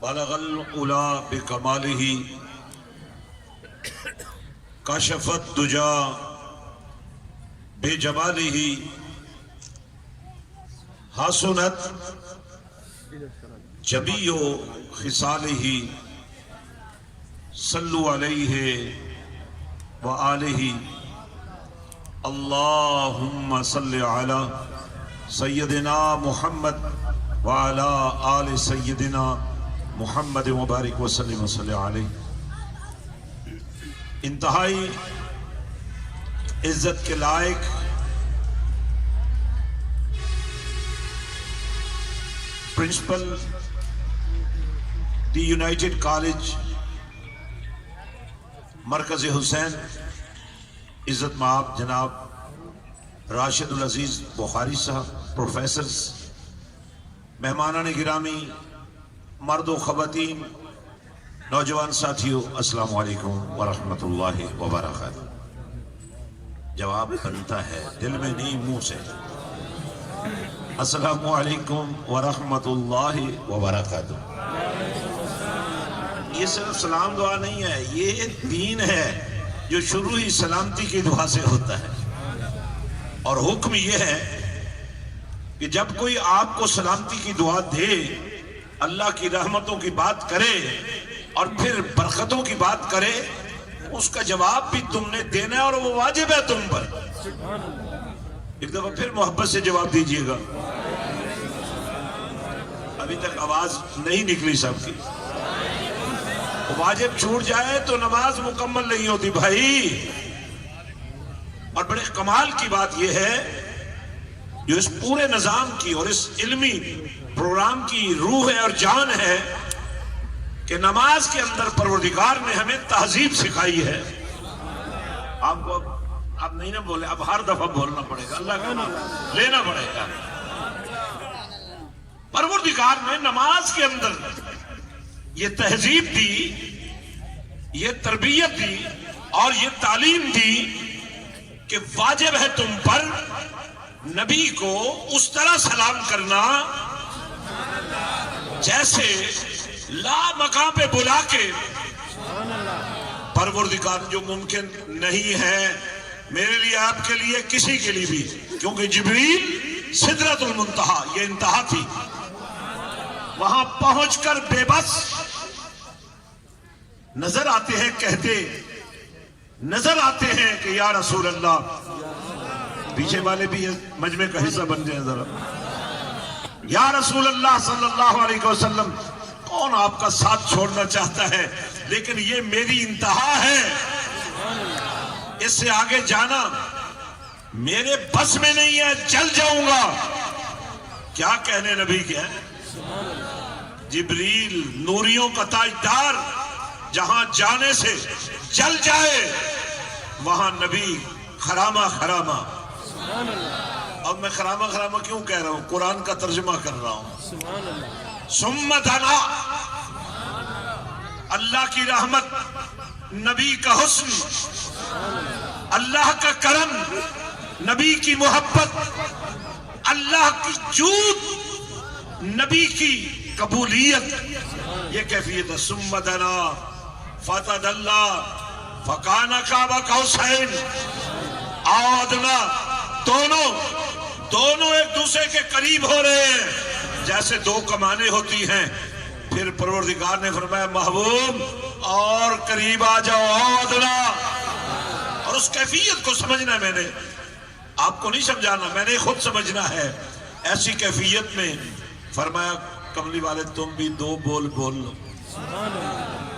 بلغ العلا بکمالہ کشف الدجا بجمالہ حسنت جمیع خصالہ صلو علیہ وآلہ اللہم صلی علی سیدنا محمد وعلی آل سیدنا محمد مبارک وسلم وصلی علیہ. انتہائی عزت کے لائق پرنسپل دی یونائٹڈ کالج مرکز حسین عزت مآب جناب راشد العزیز بخاری صاحب، پروفیسرز، مہمانان گرامی، مرد و خواتین، نوجوان ساتھیوں، السلام علیکم ورحمۃ اللہ وبرکاتہ. جواب بنتا ہے دل میں نہیں، منہ سے. السلام علیکم ورحمۃ اللہ وبرکاتہ. یہ صرف سلام دعا نہیں ہے، یہ دین ہے جو شروع ہی سلامتی کی دعا سے ہوتا ہے. اور حکم یہ ہے کہ جب کوئی آپ کو سلامتی کی دعا دے، اللہ کی رحمتوں کی بات کرے اور پھر برکتوں کی بات کرے، اس کا جواب بھی تم نے دینا ہے اور وہ واجب ہے تم پر. ایک دفعہ پھر محبت سے جواب دیجئے گا. ابھی تک آواز نہیں نکلی سب کی. واجب چھوٹ جائے تو نماز مکمل نہیں ہوتی بھائی. اور بڑے کمال کی بات یہ ہے جو اس پورے نظام کی اور اس علمی پروگرام کی روح ہے اور جان ہے کہ نماز کے اندر پروردگار نے ہمیں تہذیب سکھائی ہے. آپ کو اب نہیں نہ بولے، اب ہر دفعہ بولنا پڑے گا، اللہ کا نام لینا پڑے گا. پروردگار نے نماز کے اندر یہ تہذیب دی، یہ تربیت دی اور یہ تعلیم دی کہ واجب ہے تم پر نبی کو اس طرح سلام کرنا جیسے لا مقام پہ بلا کے پروردگار، جو ممکن نہیں ہے میرے لیے، آپ کے لیے، کسی کے لیے بھی، کیونکہ جبریل سدرۃ المنتہا، یہ انتہا تھی، وہاں پہنچ کر بے بس نظر آتے ہیں، کہتے نظر آتے ہیں کہ یا رسول اللہ. پیچھے والے بھی مجمع کا حصہ بن جائیں ذرا. یا رسول اللہ صلی اللہ علیہ وسلم، کون آپ کا ساتھ چھوڑنا چاہتا ہے، لیکن یہ میری انتہا ہے، اس سے آگے جانا میرے بس میں نہیں ہے، جل جاؤں گا. کیا کہنے نبی کے ہیں. جبریل نوریوں کا تاجدار جہاں جانے سے جل جائے، وہاں نبی خرامہ خرامہ. اب میں خرامہ خرامہ کیوں کہہ رہا ہوں؟ قرآن کا ترجمہ کر رہا ہوں. ثم دنا، اللہ کی رحمت، نبی کا حسن، اللہ کا کرم، نبی کی محبت، اللہ کی جود، نبی کی قبولیت، یہ کیفیت ہے. ثم دنا فتدلی فکان قاب قوسین او ادنی. دونوں ایک دوسرے کے قریب ہو رہے ہیں جیسے دو کمانیں ہوتی ہیں. پھر پروردگار نے فرمایا محبوب اور قریب آ جاؤ، او ادنی. اور اس کیفیت کو سمجھنا ہے، میں نے آپ کو نہیں سمجھانا، میں نے خود سمجھنا ہے. ایسی کیفیت میں فرمایا کملی والے تم بھی دو بول لو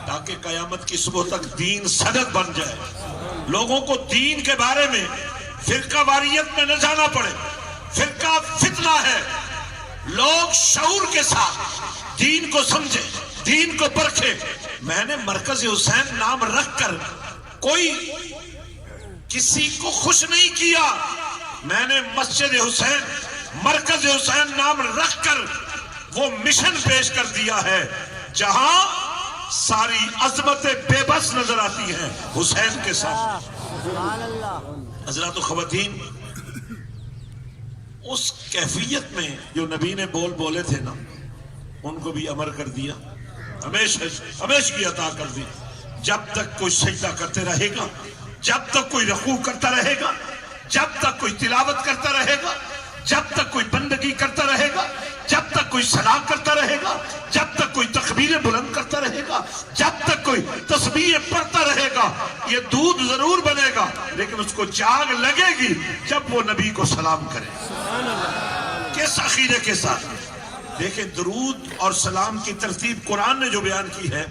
تاکہ قیامت کی صبح تک دین صدق بن جائے. لوگوں کو دین کے بارے میں فرقہ واریت میں نہ جانا پڑے. فرقہ فتنہ ہے. لوگ شعور کے ساتھ دین کو سمجھے، دین کو پرکھے. میں نے مرکز حسین نام رکھ کر کوئی کسی کو خوش نہیں کیا. میں نے مسجد حسین، مرکز حسین نام رکھ کر وہ مشن پیش کر دیا ہے جہاں ساری عظمتیں بے بس نظر آتی ہیں حسین کے ساتھ. حضرات و خواتین، اس کیفیت میں جو نبی نے بولے تھے نا، ان کو بھی امر کر دیا، ہمیشہ کی عطا کر دی. جب تک کوئی سجدہ کرتے رہے گا، جب تک کوئی رکوع کرتا رہے گا، جب تک کوئی تلاوت کرتا رہے گا، جب تک کوئی بندگی کرتا رہے گا، جب تک کوئی صلاح کرتا رہے گا، جب تک کوئی تکبیریں بلند کرتا رہے گا، جب تک کوئی تسبیح پڑھتا رہے گا، یہ دودھ ضرور بنے گا لیکن اس کو جاگ لگے گی جب وہ نبی کو سلام کرے. کس عقیدے کے ساتھ؟ دیکھیں درود اور سلام کی ترتیب قرآن نے جو بیان کی ہے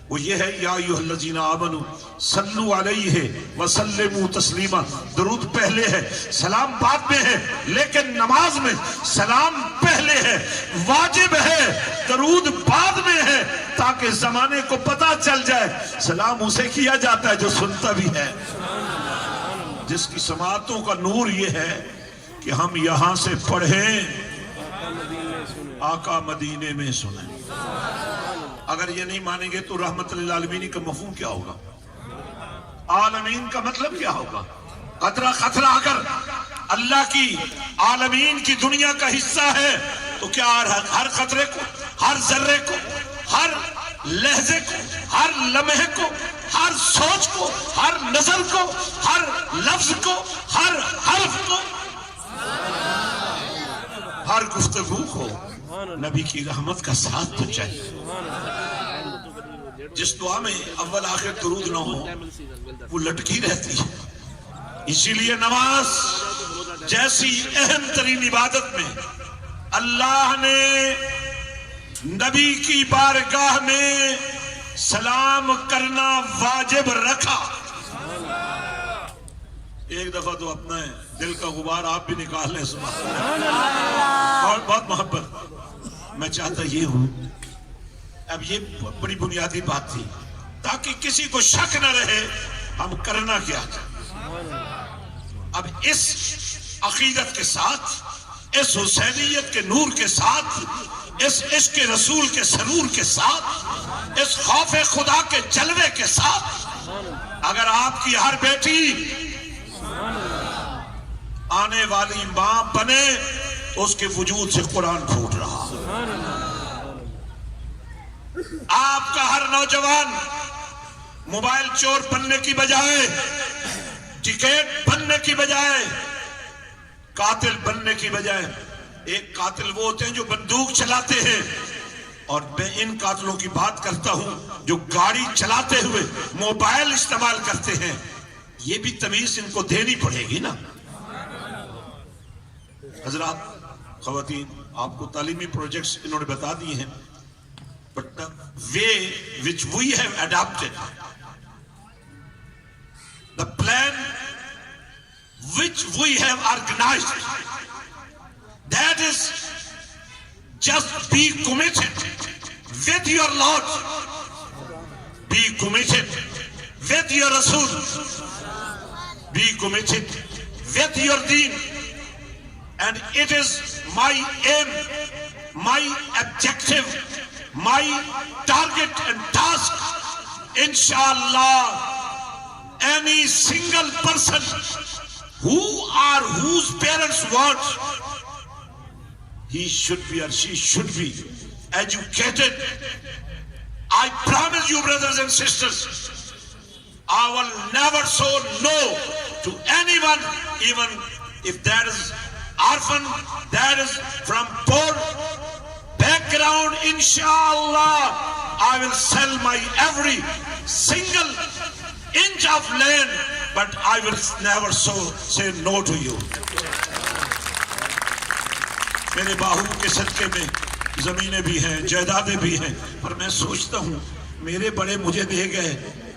وہ یہ ہے، یا ایھا الذین آمنوا صلوا علیہ وسلموا تسلیما. درود پہلے ہے، سلام بعد میں ہے، لیکن نماز میں سلام پہلے ہے، واجب ہے، درود بعد میں ہے، تاکہ زمانے کو پتہ چل جائے سلام اسے کیا جاتا ہے جو سنتا بھی ہے، جس کی سماعتوں کا نور یہ ہے کہ ہم یہاں سے پڑھیں، آقا مدینے میں سنیں. اگر یہ نہیں مانیں گے تو رحمت للعالمین کا مفہوم کیا ہوگا؟ عالمین کا مطلب کیا ہوگا؟ قطرہ قطرہ اگر اللہ کی عالمین کی دنیا کا حصہ ہے تو کیا ہر قطرے کو، ہر ذرے کو، ہر لہجے کو، ہر لمحے کو، ہر سوچ کو، ہر نظر کو، ہر لفظ کو، ہر حرف کو، ہر گفتگو کو نبی کی رحمت کا ساتھ تو چاہیے. جس دعا میں اول آخر درود نہ ہو وہ لٹکی رہتی ہے. اسی لیے نماز جیسی اہم ترین عبادت میں اللہ نے نبی کی بارگاہ میں سلام کرنا واجب رکھا. ایک دفعہ تو اپنا دل کا غبار آپ بھی نکال لیں. سبحان اللہ. اور بہت محبت میں چاہتا یہ ہوں، اب یہ بڑی بنیادی بات تھی تاکہ کسی کو شک نہ رہے ہم کرنا کیا. اب اس عقیدت کے ساتھ، اس حسینیت کے نور کے ساتھ، اس عشق رسول کے سرور کے ساتھ، اس خوف خدا کے جلوے کے ساتھ اگر آپ کی ہر بیٹی آنے والی ماں بنے تو اس کے وجود سے قرآن پھوٹ رہا. آپ کا ہر نوجوان موبائل چور بننے کی بجائے، ٹکٹ بننے کی بجائے، قاتل بننے کی بجائے، ایک قاتل وہ ہوتے ہیں جو بندوق چلاتے ہیں، اور میں ان قاتلوں کی بات کرتا ہوں جو گاڑی چلاتے ہوئے موبائل استعمال کرتے ہیں. یہ بھی تمیز ان کو دینی پڑے گی نا. حضرات، خواتین، آپ کو تعلیمی پروجیکٹس انہوں نے بتا دیے ہیں، but the way which we have adopted, the plan which we have organized, that is just be committed with your Lord, be committed with your Rasul, be committed with your deen. And it is my aim, my objective, my target and task, inshallah, any single person who or whose parents want, he should be or she should be educated. I promise you, brothers and sisters, I will never say no to anyone, even if that is orphan, that is from poor background. Inshallah, I will sell my every single inch of land, but I will never say no to you. میرے باہو کے صدقے میں زمینیں بھی ہیں، جائیدادیں بھی ہیں، پر میں سوچتا ہوں میرے بڑے مجھے دے گئے،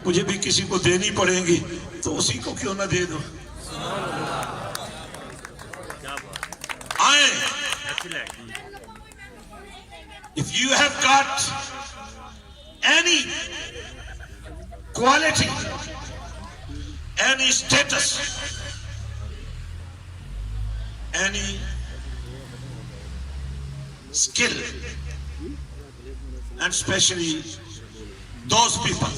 مجھے بھی کسی کو دینی پڑیں گی تو اسی کو کیوں نہ دے دو. If you have got any quality, any status, any skill, and especially those people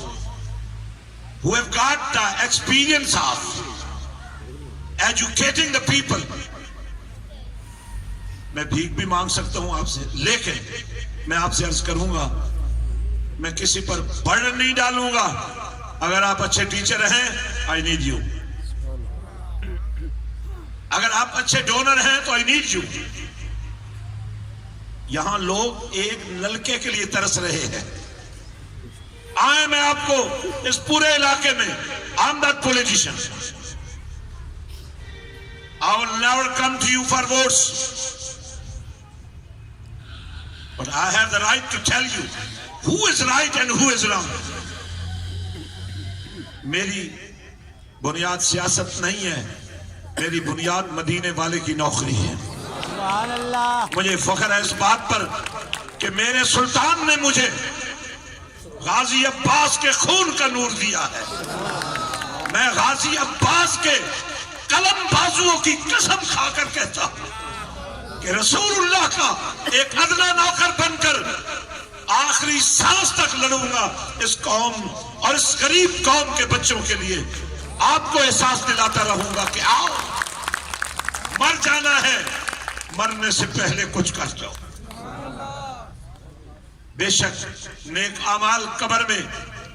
who have got the experience of educating the people, میں بھیک بھی مانگ سکتا ہوں آپ سے، لیکن میں آپ سے عرض کروں گا، میں کسی پر برڈن نہیں ڈالوں گا. اگر آپ اچھے ٹیچر ہیں آئی نیڈ یو، اگر آپ اچھے ڈونر ہیں تو آئی نیڈ یو. یہاں لوگ ایک نلکے کے لیے ترس رہے ہیں. آئے میں آپ کو اس پورے علاقے میں I am that politician. I will never come to you for votes, but I have the right to tell you who is right and who is wrong. میری بنیاد سیاست نہیں ہے، میری بنیاد مدینے والے کی نوکری ہے. مجھے فخر ہے اس بات پر کہ میرے سلطان نے مجھے غازی عباس کے خون کا نور دیا ہے. میں غازی عباس کے قلم بازوؤں کی قسم کھا کر کہتا ہوں کہ رسول اللہ کا ایک ادنا نوکر بن کر آخری سانس تک لڑوں گا اس قوم اور اس غریب قوم کے بچوں کے لیے. آپ کو احساس دلاتا رہوں گا کہ آؤ، مر جانا ہے، مرنے سے پہلے کچھ کر جاؤ. بے شک نیک اعمال قبر میں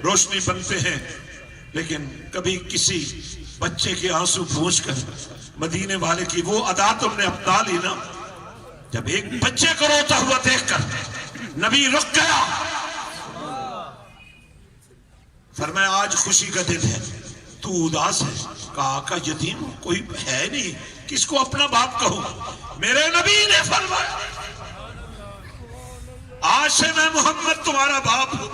روشنی بنتے ہیں، لیکن کبھی کسی بچے کے آنسو پوچھ کر مدینے والے کی وہ ادا تم نے اپنا لی نا. جب ایک بچے کو روتا ہوا دیکھ کر نبی رک گیا، فرمایا آج خوشی کا دن ہے، تو اداس ہے. کہا آقا یتیم کوئی ہے نہیں، کس کو اپنا باپ کہوں. میرے نبی نے فرمایا آج سے میں محمد تمہارا باپ ہوں،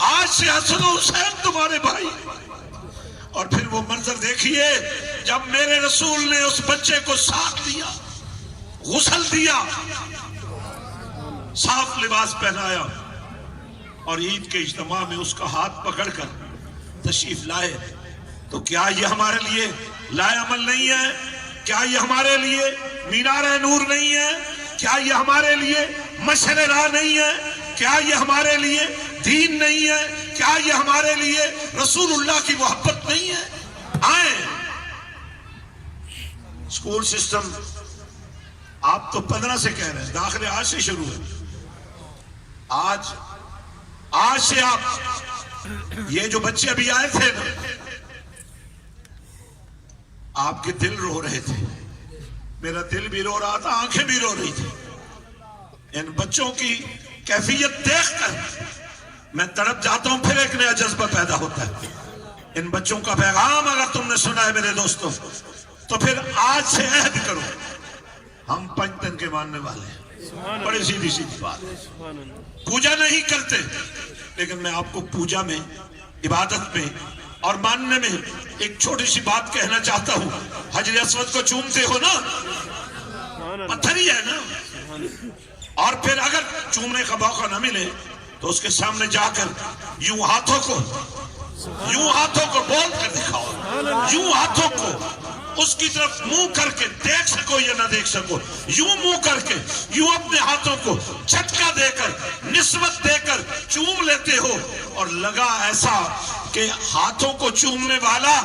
آج سے حسن و حسین تمہارے بھائی. اور پھر وہ منظر دیکھیے جب میرے رسول نے اس بچے کو صاف دیا، غسل دیا، صاف لباس پہنایا، اور عید کے اجتماع میں اس کا ہاتھ پکڑ کر تشریف لائے. تو کیا یہ ہمارے لیے لائے عمل نہیں ہے؟ کیا یہ ہمارے لیے مینار نور نہیں ہے؟ کیا یہ ہمارے لیے مشعل راہ نہیں ہے؟ کیا یہ ہمارے لیے دین نہیں ہے؟ کیا یہ ہمارے لیے رسول اللہ کی محبت نہیں ہے؟ آئیں. اسکول سسٹم آپ تو 15 سے کہہ رہے ہیں، داخلے آج سے شروع ہے. آج سے آپ یہ جو بچے ابھی آئے تھے نا، آپ کے دل رو رہے تھے، میرا دل بھی رو رہا تھا، آنکھیں بھی رو رہی تھی. ان بچوں کی کیفیت دیکھ کر میں تڑپ جاتا ہوں، پھر ایک نیا جذبہ پیدا ہوتا ہے. ان بچوں کا پیغام اگر تم نے سنا ہے میرے دوستوں، تو پھر آج سے عہد کرو. ہم پنجتن کے ماننے والے ہیں، بڑی سیدھی سیدھی بات. پوجا نہیں کرتے، لیکن میں آپ کو پوجا میں، عبادت میں اور ماننے میں ایک چھوٹی سی بات کہنا چاہتا ہوں. حجر اسود کو چومتے ہو نا، پتھر ہی ہے نا. اور پھر اگر چومنے کا موقع نہ ملے تو اس کے سامنے جا کر یوں ہاتھوں کو بول کر دکھاؤ، یوں ہاتھوں کو اس کی طرف منہ کر کے دیکھ سکو یا نہ دیکھ سکو، یوں منہ کر کے یوں اپنے ہاتھوں کو جھٹکا دے کر نسبت دے کر چوم لیتے ہو. اور لگا ایسا کہ ہاتھوں کو چومنے والا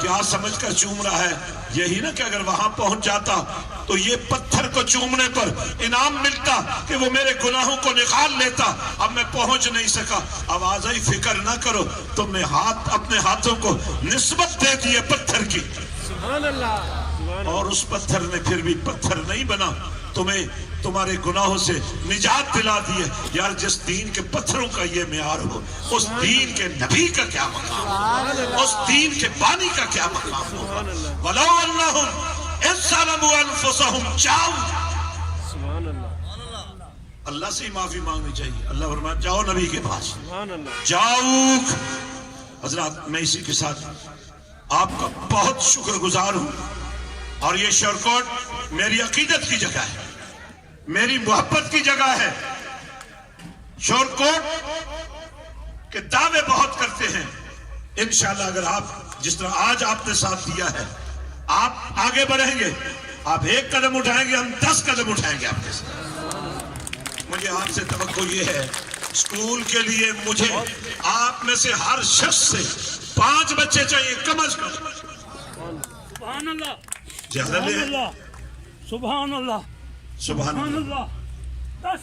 کیا سمجھ کر چوم رہا ہے؟ یہی نا کہ اگر وہاں پہنچ جاتا تو یہ پتھر کو چومنے پر انعام ملتا کہ وہ میرے گناہوں کو نکال لیتا. اب میں پہنچ نہیں سکا. آواز آئی فکر نہ کرو، تم نے اپنے ہاتھوں کو نسبت دے دی پتھر کی، اور اس پتھر نے پھر بھی پتھر نہیں بنا، تمہیں تمہارے گناہوں سے نجات دلا دی ہے. یار جس دین کے پتھروں کا یہ معیار ہو، اس دین کے نبی کا کیا مقام ہو، اس دین کے بانی کا کیا مقام ہو. وَلَوْ أَنَّهُمْ إِذْ ظَلَمُوا أَنفُسَهُمْ جَاءُوا. اللہ سے ہی معافی مانگنی چاہیے. اللہ فرماتا جاؤ نبی کے پاس، جاؤ. حضرات میں اسی کے ساتھ آپ کا بہت شکر گزار ہوں. اور یہ شورکوٹ میری عقیدت کی جگہ ہے، میری محبت کی جگہ ہے. شورکوٹ کے دعوے بہت کرتے ہیں. انشاءاللہ اگر آپ جس طرح آج آپ نے ساتھ دیا ہے، آپ آگے بڑھیں گے، آپ 1 قدم اٹھائیں گے، ہم 10 قدم اٹھائیں گے آپ کے ساتھ. مجھے آپ سے توقع یہ ہے، اسکول کے لیے مجھے آپ میں سے ہر شخص سے 5 بچے چاہیے کم از کم. سبحان اللہ، زیادہ لے سبحان اللہ، سبحان اللہ. 10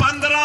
15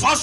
1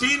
3